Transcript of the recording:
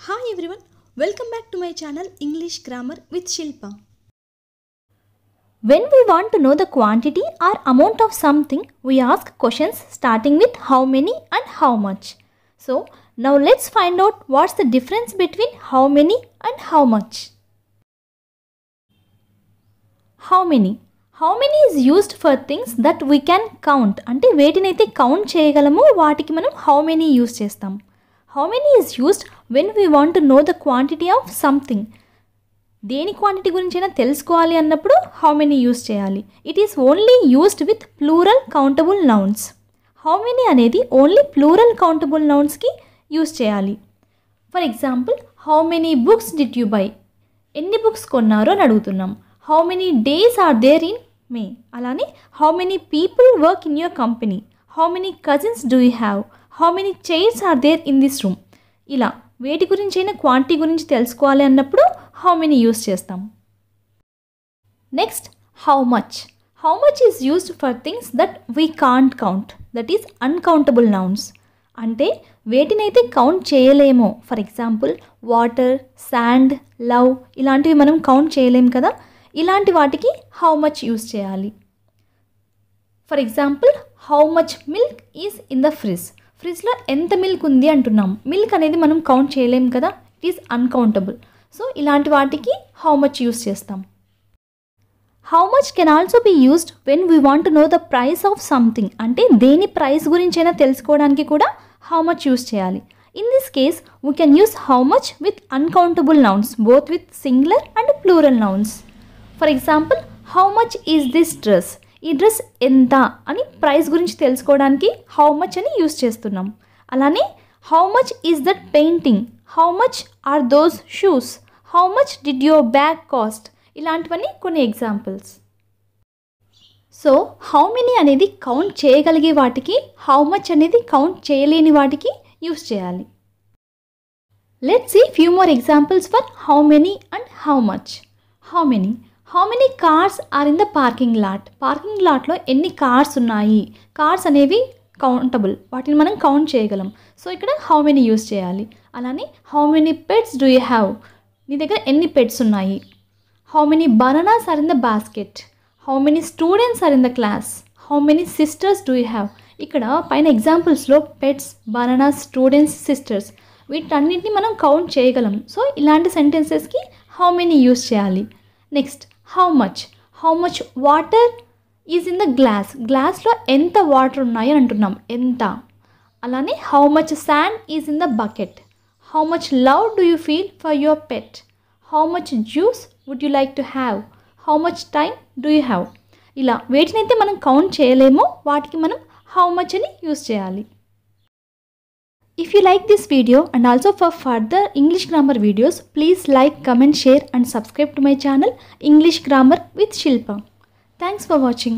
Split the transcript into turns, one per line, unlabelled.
Hi everyone, welcome back to my channel English Grammar with Shilpa.
When we want to know the quantity or amount of something, we ask questions starting with how many and how much. So, now let's find out what's the difference between how many and how much. How many? How many is used for things that we can count. అంటే వేటినైతే count చేయగలమో వాటికి మనం how many use చేస్తాం. How many is used when we want to know the quantity of something. దేని quantity గురించైనా తెలుసుకోవాలి అన్నప్పుడు how many యూస్ చేయాలి. It is only used with plural countable nouns. how many అనేది ఓన్లీ ప్లూరల్ కౌంటబుల్ నౌన్స్కి use చేయాలి. For example, how many books did you buy? ఎన్ని books కొన్నారో అని అడుగుతున్నాం. how many days are there in May? అలానే how many people work in your company? how many cousins do you have? how many chairs are there in this room? ఇలా వేటి గురించైనా quantity గురించి తెలుసుకోవాలి అన్నప్పుడు how many యూస్ చేస్తాం. Next, how much. how much is used for things that we can't count, that is uncountable nouns. అంటే వేటినైతే count చేయలేమో. For example, water, sand, love ఇలాంటివి మనం కౌంట్ చేయలేం కదా, ఇలాంటి వాటికి how much యూస్ చేయాలి. For example, how much milk is in the fridge. ఫ్రిడ్జ్లో ఎంత మిల్క్ ఉంది అంటున్నాం. మిల్క్ అనేది మనం కౌంట్ చేయలేం కదా, ఇట్ ఈస్ అన్కౌంటబుల్. సో ఇలాంటి వాటికి how much యూస్ చేస్తాం. how much can also be used when we want to know the price of something. అంటే దేని ప్రైస్ గురించైనా తెలుసుకోవడానికి కూడా how much యూస్ చేయాలి. In this case we can use how much with uncountable nouns, both with singular and plural nouns. For example, how much is this dress. ఈ dress ఎంత అని price గురించి తెలుసుకోవడానికి how much అని use చేస్తున్నాం. అలానే how much is that painting, how much are those shoes, how much did your bag cost, ఇలాంటివన్నీ కొన్ని ఎగ్జాంపుల్స్. సో how many అనేది కౌంట్ చేయగలిగే వాటికి, how much అనేది కౌంట్ చేయలేని వాటికి యూస్ చేయాలి. Let's see few more examples for how many and how much. how many cars are in the parking lot. Parking లాట్లో ఎన్ని కార్స్ ఉన్నాయి. కార్స్ అనేవి కౌంటబుల్, వాటిని మనం కౌంట్ చేయగలం. సో ఇక్కడ how many యూస్ చేయాలి. అలానే how many pets do you have. నీ దగ్గర ఎన్ని పెట్స్ ఉన్నాయి. how many bananas are in the basket. how many students are in the class. how many sisters do you have. ఇక్కడ పైన ఎగ్జాంపుల్స్లో pets, bananas, students, sisters వీటన్నిటిని మనం count చేయగలం. So ఇలాంటి సెంటెన్సెస్కి how many యూస్ చేయాలి. Next, how much water is in the glass. గ్లాస్లో ఎంత water ఉన్నాయి అని అంటున్నాం, ఎంత. అలానే how much sand is in the bucket. how much love do you feel for your pet. how much juice would you like to have. how much time do you have. ఇలా వేటినైతే మనం count చేయలేమో వాటికి మనం how much అని use చేయాలి. If you like this video and also for further English grammar videos, please like, comment, share and subscribe to my channel English Grammar with Shilpa. Thanks for watching.